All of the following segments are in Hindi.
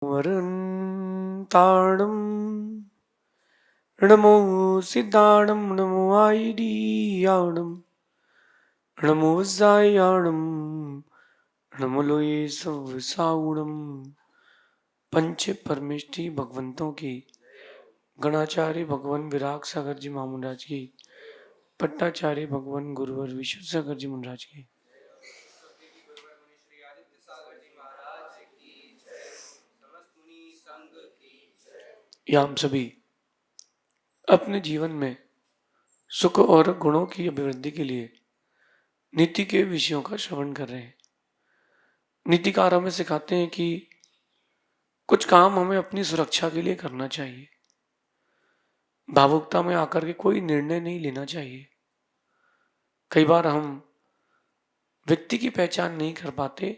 वरन्ताणं नमो सिद्धाणं नमो आयडीयाणं नमो वज्रायाणं नमो लोये सवसाउणं। पंच परमेष्टि भगवंतों की, गणाचार्य भगवान विराग सागर जी महामुंडाज की, पट्टाचार्य भगवान गुरुवर विशुद्ध सागर जी महाराज की। या हम सभी अपने जीवन में सुख और गुणों की अभिवृद्धि के लिए नीति के विषयों का श्रवण कर रहे हैं। नीतिकार हमें सिखाते हैं कि कुछ काम हमें अपनी सुरक्षा के लिए करना चाहिए। भावुकता में आकर के कोई निर्णय नहीं लेना चाहिए। कई बार हम व्यक्ति की पहचान नहीं कर पाते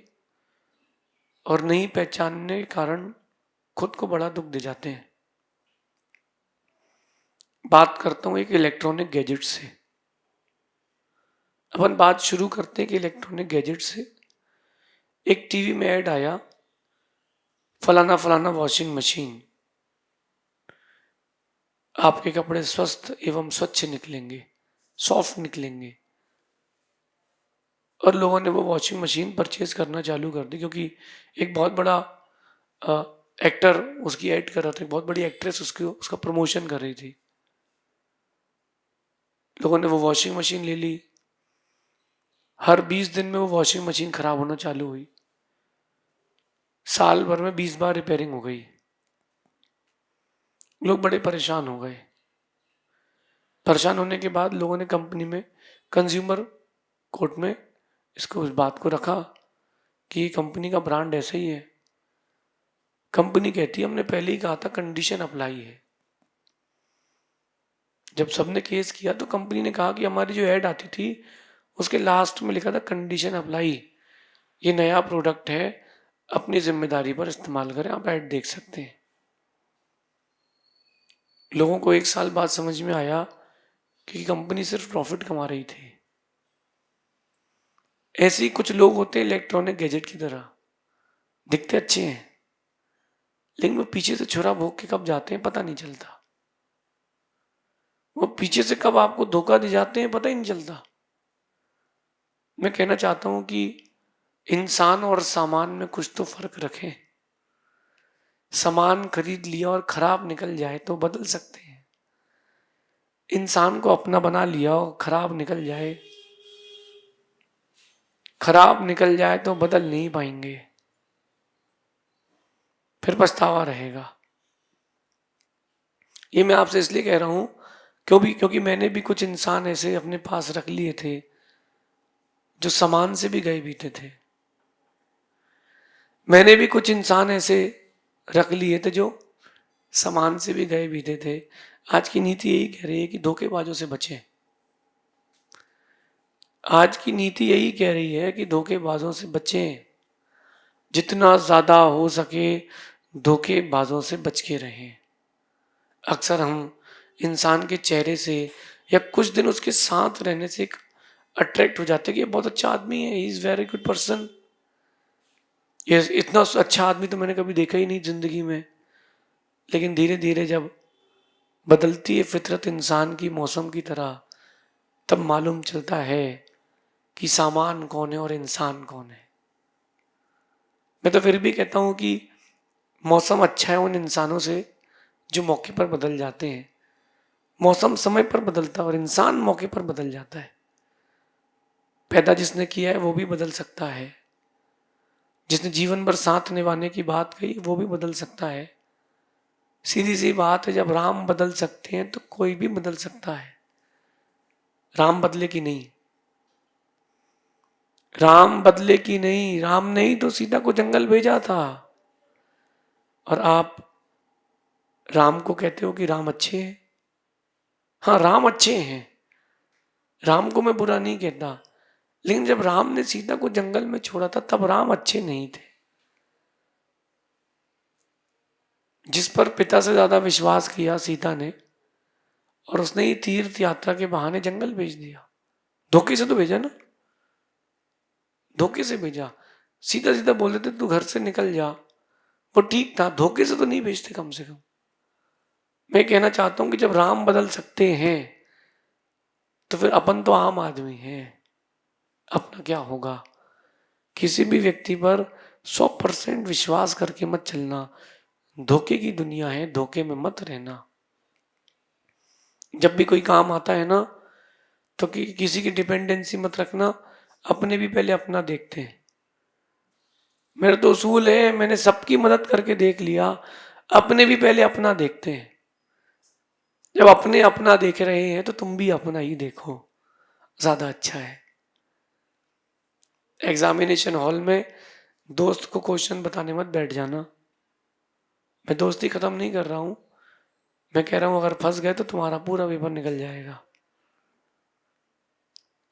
और नहीं पहचानने के कारण खुद को बड़ा दुख दे जाते हैं। बात करता हूं एक इलेक्ट्रॉनिक गैजेट से। अपन बात शुरू करते हैं कि इलेक्ट्रॉनिक गैजेट से। एक टीवी में ऐड आया, फलाना फलाना वॉशिंग मशीन, आपके कपड़े स्वस्थ एवं स्वच्छ निकलेंगे, सॉफ्ट निकलेंगे। और लोगों ने वो वॉशिंग मशीन परचेज करना चालू कर दी, क्योंकि एक बहुत बड़ा एक्टर उसकी ऐड कर रहा था, एक बहुत बड़ी एक्ट्रेस उसका प्रमोशन कर रही थी। लोगों ने वो वॉशिंग मशीन ले ली। हर 20 दिन में वो वॉशिंग मशीन खराब होना चालू हुई। साल भर में 20 बार रिपेयरिंग हो गई। लोग बड़े परेशान हो गए। परेशान होने के बाद लोगों ने कंपनी में, कंज्यूमर कोर्ट में इसको, उस बात को रखा कि कंपनी का ब्रांड ऐसा ही है। कंपनी कहती है हमने पहले ही कहा था कंडीशन अप्लाई है। जब सबने केस किया तो कंपनी ने कहा कि हमारी जो ऐड आती थी उसके लास्ट में लिखा था कंडीशन अप्लाई, ये नया प्रोडक्ट है, अपनी जिम्मेदारी पर इस्तेमाल करें, आप ऐड देख सकते हैं। लोगों को 1 साल बाद समझ में आया कि कंपनी सिर्फ प्रॉफिट कमा रही थी। ऐसे ही कुछ लोग होते हैं इलेक्ट्रॉनिक गैजेट की तरह, दिखते अच्छे हैं लेकिन वो पीछे से छुरा भोग के कब जाते हैं पता नहीं चलता। वो पीछे से कब आपको धोखा दे जाते हैं पता ही नहीं चलता। मैं कहना चाहता हूं कि इंसान और सामान में कुछ तो फर्क रखें। सामान खरीद लिया और खराब निकल जाए तो बदल सकते हैं। इंसान को अपना बना लिया और खराब निकल जाए, खराब निकल जाए तो बदल नहीं पाएंगे, फिर पछतावा रहेगा। ये मैं आपसे इसलिए कह रहा हूं क्योंकि मैंने भी कुछ इंसान ऐसे अपने पास रख लिए थे जो सामान से भी गए बीते थे। मैंने भी कुछ इंसान ऐसे रख लिए थे जो सामान से भी गए बीते थे। आज की नीति यही कह रही है कि धोखेबाजों से बचें। आज की नीति यही कह रही है कि धोखेबाजों से बचें। जितना ज्यादा हो सके धोखेबाजों से बच के रहें। अक्सर हम इंसान के चेहरे से या कुछ दिन उसके साथ रहने से अट्रैक्ट हो जाते हैं कि ये बहुत अच्छा आदमी है, he is very good person, ये इतना अच्छा आदमी तो मैंने कभी देखा ही नहीं जिंदगी में। लेकिन धीरे धीरे जब बदलती है फितरत इंसान की मौसम की तरह, तब मालूम चलता है कि सामान कौन है और इंसान कौन है। मैं तो फिर भी कहता हूं कि मौसम अच्छा है उन इंसानों से जो मौके पर बदल जाते हैं। मौसम समय पर बदलता है और इंसान मौके पर बदल जाता है। पैदा जिसने किया है वो भी बदल सकता है। जिसने जीवन भर साथ निभाने की बात कही वो भी बदल सकता है। सीधी सी बात है, जब राम बदल सकते हैं तो कोई भी बदल सकता है। राम बदले की नहीं, राम बदले की नहीं। राम ने ही तो सीता को जंगल भेजा था। और आप राम को कहते हो कि राम अच्छे हैं। हाँ, राम अच्छे हैं, राम को मैं बुरा नहीं कहता। लेकिन जब राम ने सीता को जंगल में छोड़ा था तब राम अच्छे नहीं थे। जिस पर पिता से ज्यादा विश्वास किया सीता ने, और उसने ही तीर्थ यात्रा के बहाने जंगल भेज दिया। धोखे से तो भेजा ना, धोखे से भेजा। सीधा सीधा बोल देते तू घर से निकल जा, वो ठीक था, धोखे से तो नहीं भेजते कम से कम। मैं कहना चाहता हूं कि जब राम बदल सकते हैं तो फिर अपन तो आम आदमी हैं, अपना क्या होगा। किसी भी व्यक्ति पर 100% विश्वास करके मत चलना। धोखे की दुनिया है, धोखे में मत रहना। जब भी कोई काम आता है ना, तो किसी की डिपेंडेंसी मत रखना, अपने भी पहले अपना देखते हैं। मेरा तो उसूल है, मैंने सबकी मदद करके देख लिया, अपने भी पहले अपना देखते हैं। जब अपने अपना देख रहे हैं तो तुम भी अपना ही देखो, ज्यादा अच्छा है। एग्जामिनेशन हॉल में दोस्त को क्वेश्चन बताने मत बैठ जाना। मैं दोस्ती खत्म नहीं कर रहा हूं, मैं कह रहा हूं अगर फंस गए तो तुम्हारा पूरा पेपर निकल जाएगा।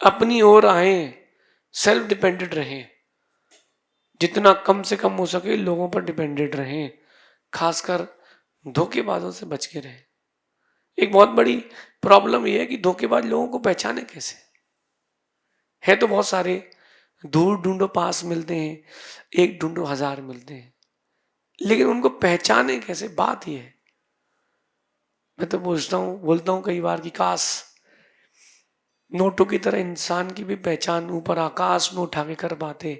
अपनी ओर आए, सेल्फ डिपेंडेंट रहें, जितना कम से कम हो सके लोगों पर डिपेंडेंट रहें, खासकर धोखेबाजों से बच के रहें। एक बहुत बड़ी प्रॉब्लम यह है कि धोखेबाज लोगों को पहचाने कैसे। है तो बहुत सारे, दूर ढूंढो पास मिलते हैं, एक ढूंढो हजार मिलते हैं, लेकिन उनको पहचाने कैसे, बात यह है। मैं तो बोलता हूं कई बार कि काश नोटों की तरह इंसान की भी पहचान ऊपर आकाश में उठा के कर पाते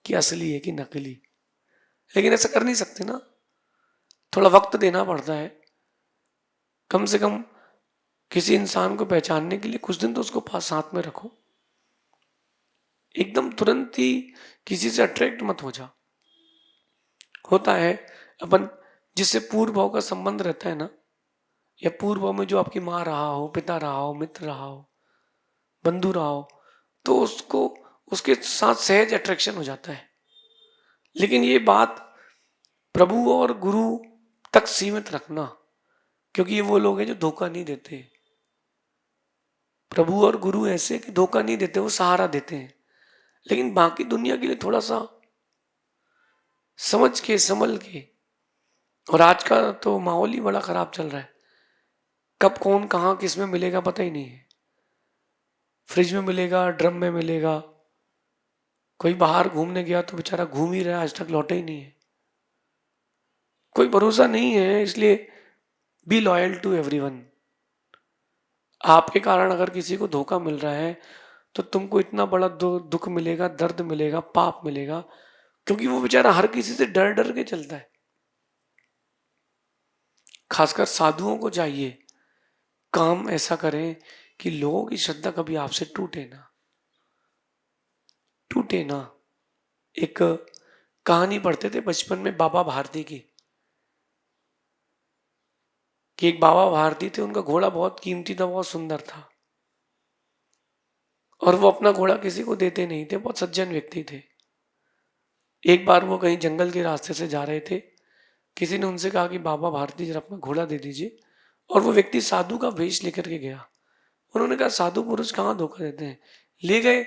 कि असली है कि नकली। लेकिन ऐसा कर नहीं सकते ना, थोड़ा वक्त देना पड़ता है। कम से कम किसी इंसान को पहचानने के लिए कुछ दिन तो उसको पास साथ में रखो। एकदम तुरंत ही किसी से अट्रैक्ट मत हो जा। होता है अपन जिससे पूर्व भाव का संबंध रहता है ना, या पूर्व भाव में जो आपकी माँ रहा हो, पिता रहा हो, मित्र रहा हो, बंधु रहा हो, तो उसको उसके साथ सहज अट्रैक्शन हो जाता है। लेकिन ये बात प्रभु और गुरु तक सीमित रखना, क्योंकि ये वो लोग हैं जो धोखा नहीं देते। प्रभु और गुरु ऐसे कि धोखा नहीं देते, वो सहारा देते हैं। लेकिन बाकी दुनिया के लिए थोड़ा सा समझ के संभल के। और आज का तो माहौल ही बड़ा खराब चल रहा है, कब कौन कहाँ किस में मिलेगा पता ही नहीं है। फ्रिज में मिलेगा, ड्रम में मिलेगा। कोई बाहर घूमने गया तो बेचारा घूम ही रहा है, आज तक लौटा ही नहीं है। कोई भरोसा नहीं है, इसलिए बी लॉयल टू एवरीवन। आपके कारण अगर किसी को धोखा मिल रहा है तो तुमको इतना बड़ा दुख मिलेगा, दर्द मिलेगा, पाप मिलेगा, क्योंकि वो बेचारा हर किसी से डर डर के चलता है। खासकर साधुओं को चाहिए काम ऐसा करें कि लोगों की श्रद्धा कभी आपसे टूटे ना, टूटे ना। एक कहानी पढ़ते थे बचपन में बाबा भारती की, कि एक बाबा भारती थे, उनका घोड़ा बहुत कीमती था, बहुत सुंदर था, और वो अपना घोड़ा किसी को देते नहीं थे, बहुत सज्जन व्यक्ति थे। एक बार वो कहीं जंगल के रास्ते से जा रहे थे, किसी ने उनसे कहा कि बाबा भारती जरा अपना घोड़ा दे दीजिए, और वो व्यक्ति साधु का वेश लेकर के गया। उन्होंने कहा साधु पुरुष कहाँ धोखा देते हैं। ले गए,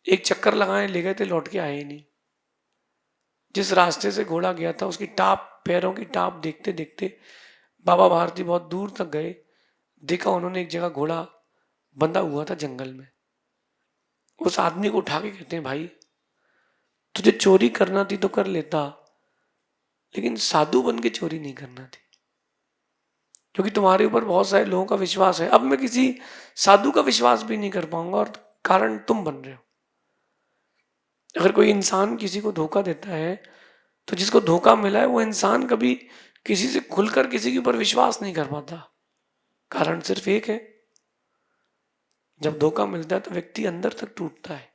एक चक्कर लगाए, ले गए थे, लौट के आए ही नहीं। जिस रास्ते से घोड़ा गया था उसकी टाप, पैरों की टाप देखते देखते बाबा भारती बहुत दूर तक गए। देखा उन्होंने एक जगह घोड़ा बंधा हुआ था जंगल में। उस आदमी को उठा के कहते हैं भाई तुझे चोरी करना थी तो कर लेता, लेकिन साधु बन के चोरी नहीं करना थी, क्योंकि तुम्हारे ऊपर बहुत सारे लोगों का विश्वास है। अब मैं किसी साधु का विश्वास भी नहीं कर पाऊंगा, और कारण तुम बन रहे हो। अगर कोई इंसान किसी को धोखा देता है तो जिसको धोखा मिला है वो इंसान कभी किसी से खुलकर किसी के ऊपर विश्वास नहीं कर पाता। कारण सिर्फ एक है, जब धोखा मिलता है तो व्यक्ति अंदर तक टूटता है।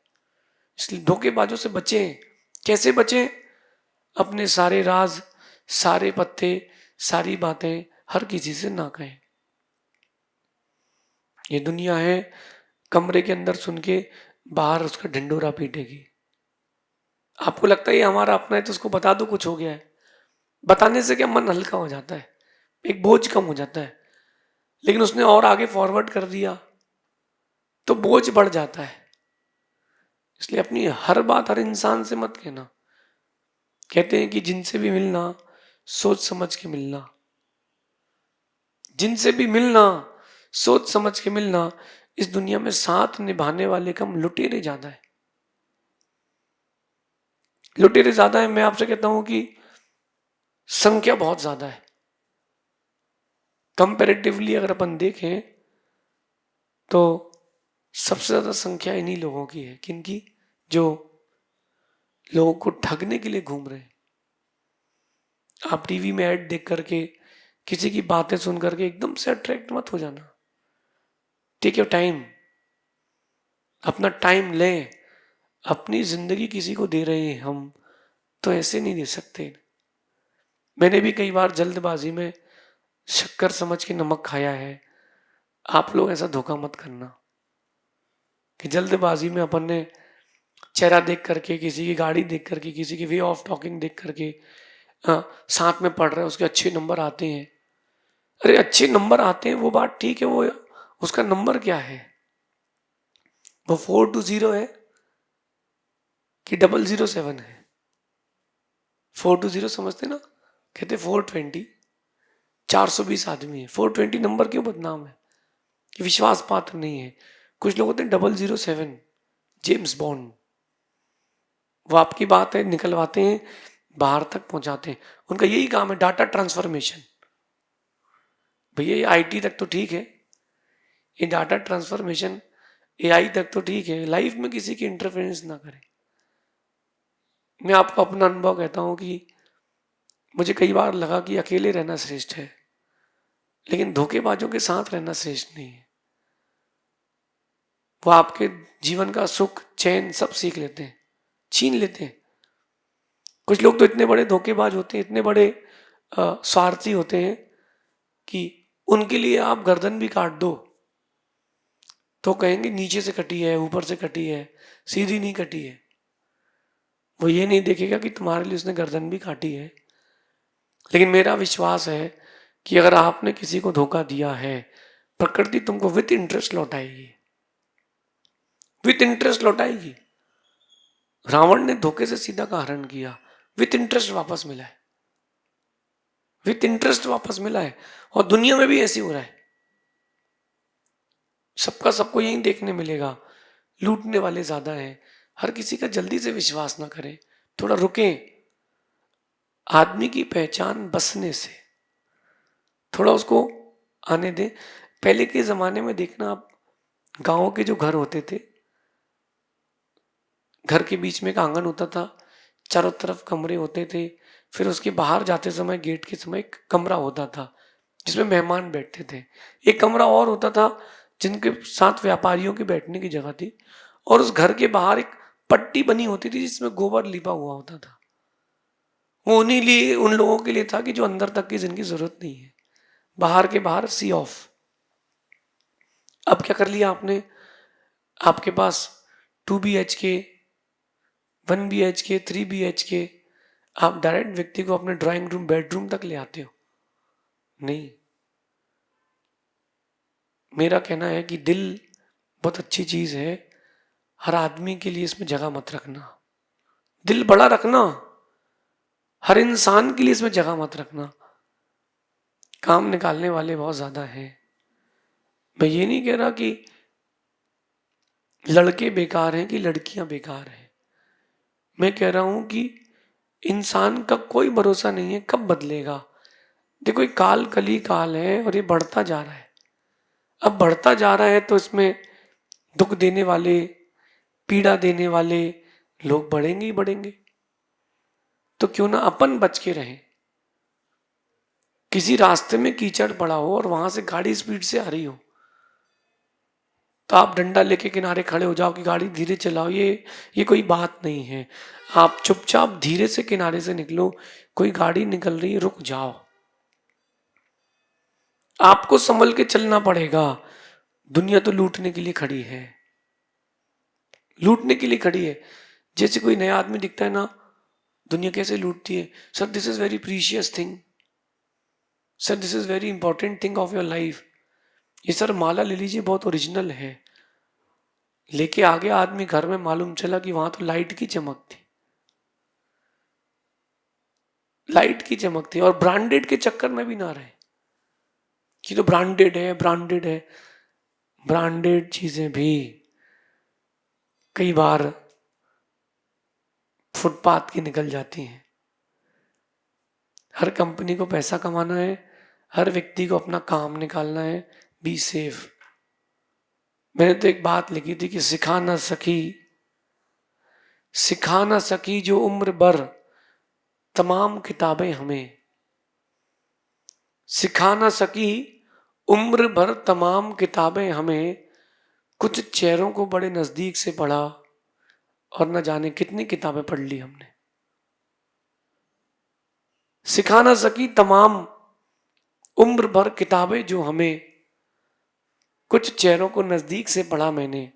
इसलिए धोखेबाजों से बचें। कैसे बचें? अपने सारे राज, सारे पत्ते, सारी बातें हर किसी से ना कहें। ये दुनिया है, कमरे के अंदर सुन के बाहर उसका ढिंडोरा पीटेगी। आपको लगता है ये हमारा अपना है तो उसको बता दो कुछ हो गया है। बताने से क्या मन हल्का हो जाता है, एक बोझ कम हो जाता है। लेकिन उसने और आगे फॉरवर्ड कर दिया तो बोझ बढ़ जाता है। इसलिए अपनी हर बात हर इंसान से मत कहना। कहते हैं कि जिनसे भी मिलना सोच समझ के मिलना, जिनसे भी मिलना सोच समझ के मिलना। इस दुनिया में साथ निभाने वाले कम लुटेरे ज्यादा है, लुटेरे ज्यादा है। मैं आपसे कहता हूं कि संख्या बहुत ज्यादा है। कंपैरेटिवली अगर अपन देखें तो सबसे ज्यादा संख्या इन्हीं लोगों की है। किनकी? जो लोगों को ठगने के लिए घूम रहे हैं। आप टीवी में ऐड देख करके, किसी की बातें सुन करके एकदम से अट्रैक्ट मत हो जाना। टेक योर टाइम, अपना टाइम लें। अपनी जिंदगी किसी को दे रहे हैं हम, तो ऐसे नहीं दे सकते। मैंने भी कई बार जल्दबाजी में शक्कर समझ के नमक खाया है। आप लोग ऐसा धोखा मत करना कि जल्दबाजी में अपन ने चेहरा देख करके, किसी की गाड़ी देख करके, किसी की वे ऑफ टॉकिंग देख करके, साथ में पढ़ रहे हैं, उसके अच्छे नंबर आते हैं। अरे अच्छे नंबर आते हैं वो बात ठीक है, वो उसका नंबर क्या है? वो 420 है कि 007 है? 420 समझते ना? कहते 420, 420 आदमी है। 420 नंबर क्यों बदनाम है? कि विश्वास पात्र नहीं है। कुछ लोग होते हैं 007, जेम्स बॉन्ड। वो आपकी बात है निकलवाते हैं, बाहर तक पहुंचाते हैं। उनका यही काम है, डाटा ट्रांसफॉर्मेशन। भैया ये आईटी तक तो ठीक है, ये डाटा ट्रांसफॉर्मेशन एआई तक तो ठीक है, लाइफ में किसी की इंटरफेरेंस ना करें। मैं आपको अपना अनुभव कहता हूं कि मुझे कई बार लगा कि अकेले रहना श्रेष्ठ है, लेकिन धोखेबाजों के साथ रहना श्रेष्ठ नहीं है। वो आपके जीवन का सुख चैन सब सीख लेते हैं, छीन लेते हैं। कुछ लोग तो इतने बड़े धोखेबाज होते हैं, इतने बड़े स्वार्थी होते हैं कि उनके लिए आप गर्दन भी काट दो तो कहेंगे नीचे से कटी है, ऊपर से कटी है, सीधी नहीं कटी है। वो ये नहीं देखेगा कि तुम्हारे लिए उसने गर्दन भी काटी है। लेकिन मेरा विश्वास है कि अगर आपने किसी को धोखा दिया है, प्रकृति तुमको विथ इंटरेस्ट लौटाएगी, विथ इंटरेस्ट लौटाएगी। रावण ने धोखे से सीता का हरण किया, विथ इंटरेस्ट वापस मिला है, विथ इंटरेस्ट वापस मिला है। और दुनिया में भी ऐसे हो रहा है। सबका सबको यही देखने मिलेगा, लूटने वाले ज्यादा हैं। हर किसी का जल्दी से विश्वास ना करें, थोड़ा रुकें। आदमी की पहचान बसने से, थोड़ा उसको आने दें। पहले के जमाने में देखना आप, गांव के जो घर होते थे, घर के बीच में एक आंगन होता था, चारों तरफ कमरे होते थे, फिर उसके बाहर जाते समय गेट के समय एक कमरा होता था जिसमें मेहमान बैठते थे। एक कमरा और होता था जिनके साथ व्यापारियों की बैठने की जगह थी। और उस घर के बाहर एक पट्टी बनी होती थी जिसमें गोबर लिपा हुआ होता था। वो उन्हीं लिए, उन लोगों के लिए था कि जो अंदर तक की जिनकी जरूरत नहीं है, बाहर के बाहर सी ऑफ। अब क्या कर लिया आपने? आपके पास 2 BHK, 1 BHK, 3 BHK, आप डायरेक्ट व्यक्ति को अपने ड्राइंग रूम, बेडरूम तक ले आते हो? नहीं। मेरा कहना है कि दिल बहुत अच्छी चीज है, हर आदमी के लिए इसमें जगह मत रखना। दिल बड़ा रखना, हर इंसान के लिए इसमें जगह मत रखना। काम निकालने वाले बहुत ज्यादा हैं। मैं ये नहीं कह रहा कि लड़के बेकार हैं कि लड़कियां बेकार हैं। मैं कह रहा हूं कि इंसान का कोई भरोसा नहीं है कब बदलेगा। देखो ये काल कली काल है और ये बढ़ता जा रहा है। अब बढ़ता जा रहा है तो इसमें दुख देने वाले, पीड़ा देने वाले लोग बढ़ेंगे ही बढ़ेंगे। तो क्यों ना अपन बच के रहें। किसी रास्ते में कीचड़ पड़ा हो और वहां से गाड़ी स्पीड से आ रही हो, तो आप डंडा लेके किनारे खड़े हो जाओ कि गाड़ी धीरे चलाओ, ये कोई बात नहीं है। आप चुपचाप धीरे से किनारे से निकलो। कोई गाड़ी निकल रही है, रुक जाओ। आपको संभल के चलना पड़ेगा। दुनिया तो लूटने के लिए खड़ी है, लूटने के लिए खड़ी है। जैसे कोई नया आदमी दिखता है ना, दुनिया कैसे लूटती है। Sir this is very precious thing, sir this is very important thing of your life. ये सर माला ले लीजिए, बहुत ओरिजिनल है। लेके आ गया आदमी घर में, मालूम चला कि वहां तो लाइट की चमक थी, लाइट की चमक थी। और ब्रांडेड के चक्कर में भी ना रहे कि तो ब्रांडेड है, ब्रांडेड है। ब्रांडेड चीजें भी कई बार फुटपाथ की निकल जाती हैं। हर कंपनी को पैसा कमाना है, हर व्यक्ति को अपना काम निकालना है। Be safe. मैंने तो एक बात लिखी थी कि सिखा ना सकी जो उम्र भर तमाम किताबें हमें, सिखा ना सकी उम्र भर तमाम किताबें हमें, कुछ चेहरों को बड़े नजदीक से पढ़ा और न जाने कितनी किताबें पढ़ ली हमने। सिखा ना सकी तमाम उम्र भर किताबें जो हमें, कुछ चेहरों को नजदीक से पढ़ा मैंने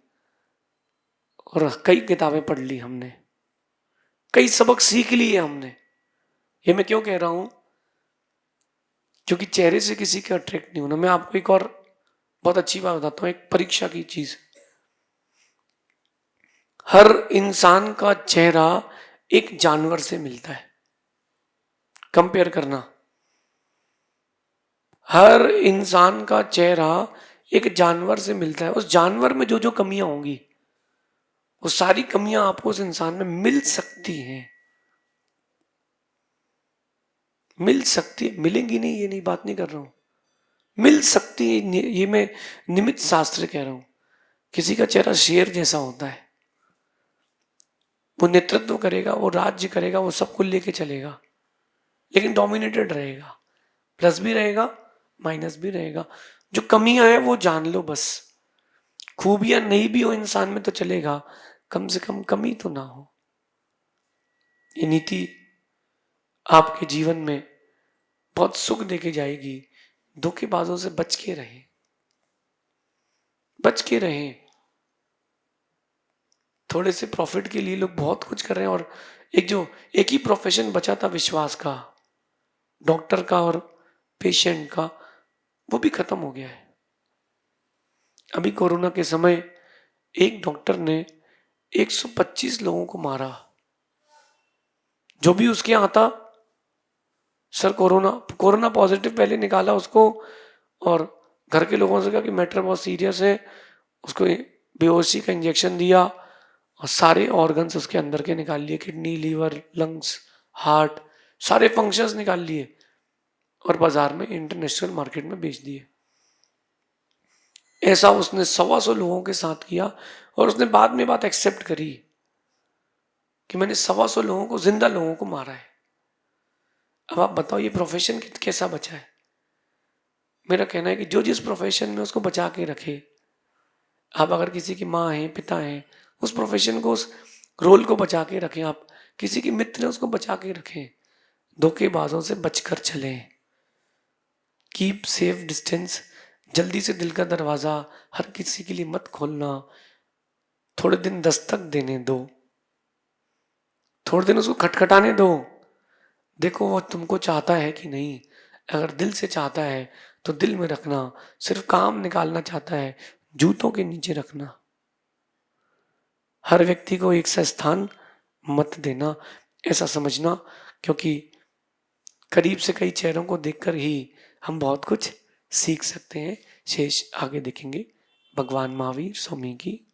और कई किताबें पढ़ ली हमने, कई सबक सीख लिए हमने। ये मैं क्यों कह रहा हूं? क्योंकि चेहरे से किसी का अट्रैक्ट नहीं होना। मैं आपको एक और बहुत अच्छी बात बताता हूं, एक परीक्षा की चीज। हर इंसान का चेहरा एक जानवर से मिलता है। कंपेयर करना, हर इंसान का चेहरा एक जानवर से मिलता है। उस जानवर में जो जो कमियां होंगी, वो सारी कमियां आपको उस इंसान में मिल सकती हैं। मिल सकती है, मिलेंगी नहीं ये नहीं बात नहीं कर रहा हूं, मिल सकती है। ये मैं निमित्त शास्त्र कह रहा हूं। किसी का चेहरा शेर जैसा होता है, वो नेतृत्व करेगा, वो राज्य करेगा, वो सबको लेके चलेगा, लेकिन डोमिनेटेड रहेगा। प्लस भी रहेगा, माइनस भी रहेगा। जो कमियां हैं वो जान लो बस। खूबियां नहीं भी हो इंसान में तो चलेगा, कम से कम कमी तो ना हो। ये नीति आपके जीवन में बहुत सुख देके जाएगी। धोखेबाजों से बच के रहें, बच के रहें। थोड़े से प्रॉफिट के लिए लोग बहुत कुछ कर रहे हैं, और एक ही प्रोफेशन बचा था विश्वास का, डॉक्टर का और पेशेंट का, वो भी खत्म हो गया है। अभी कोरोना के समय एक डॉक्टर ने 125 लोगों को मारा। जो भी उसके यहाँ था, सर कोरोना पॉजिटिव पहले निकाला उसको, और घर के लोगों से कहा कि मैटर बहुत सीरियस है। उसको बेहोशी का इंजेक्शन दिया और सारे ऑर्गन्स उसके अंदर के निकाल लिए, किडनी, लीवर, लंग्स, हार्ट, सारे फंक्शंस निकाल लिए और बाजार में इंटरनेशनल मार्केट में बेच दिए। ऐसा उसने 125 लोगों के साथ किया, और उसने बाद में बात एक्सेप्ट करी कि मैंने 125 लोगों को, जिंदा लोगों को मारा है। अब आप बताओ ये प्रोफेशन कैसा बचा है? मेरा कहना है कि जो जिस प्रोफेशन में उसको बचा के रखे। आप अगर किसी की माँ हैं, पिता हैं, उस प्रोफेशन को, उस रोल को बचा के रखें। आप किसी के मित्र हैं, उसको बचा के रखें। धोखेबाजों से बचकर चलें। Keep safe distance. जल्दी से दिल का दरवाजा हर किसी के लिए मत खोलना। थोड़े दिन दस्तक देने दो, थोड़े दिन उसको खटखटाने दो। देखो वो तुमको चाहता है कि नहीं। अगर दिल से चाहता है तो दिल में रखना। सिर्फ काम निकालना चाहता है, जूतों के नीचे रखना। हर व्यक्ति को एक सा स्थान मत देना, ऐसा समझना। क्योंकि करीब से कई चेहरों को देखकर ही हम बहुत कुछ सीख सकते हैं। शेष आगे देखेंगे। भगवान महावीर स्वामी की